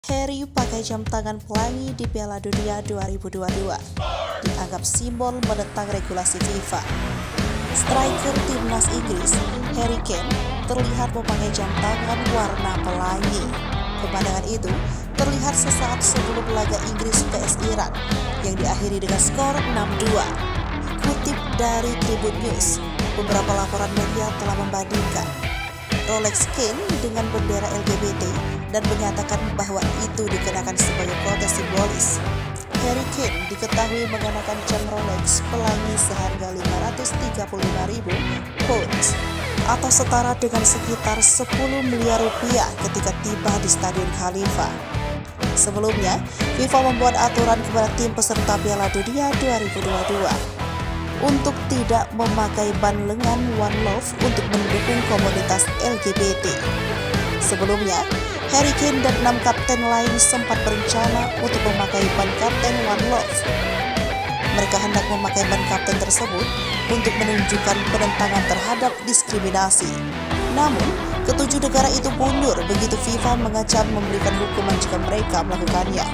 Harry pakai jam tangan pelangi di Piala Dunia 2022, dianggap simbol menentang regulasi FIFA. Striker timnas Inggris, Harry Kane, terlihat memakai jam tangan warna pelangi. Pemandangan itu terlihat sesaat sebelum laga Inggris vs Iran yang diakhiri dengan skor 6-2. Kutip dari Tribun News, beberapa laporan media telah membandingkan Rolex Kane dengan bendera LGBT dan menyatakan bahwa itu dikenakan sebagai protes simbolis. Harry Kane diketahui mengenakan jam Rolex pelangi seharga 535.000 pounds atau setara dengan sekitar 10 miliar rupiah ketika tiba di Stadion Khalifa. Sebelumnya, FIFA membuat aturan kepada tim peserta Piala Dunia 2022 untuk tidak memakai ban lengan One Love untuk mendukung komunitas LGBT. Sebelumnya, Harry Kane dan 6 kapten lain sempat berencana untuk memakai ban kapten One Love. Mereka hendak memakai ban kapten tersebut untuk menunjukkan penentangan terhadap diskriminasi. Namun, ketujuh negara itu mundur begitu FIFA mengacam memberikan hukuman jika mereka melakukannya.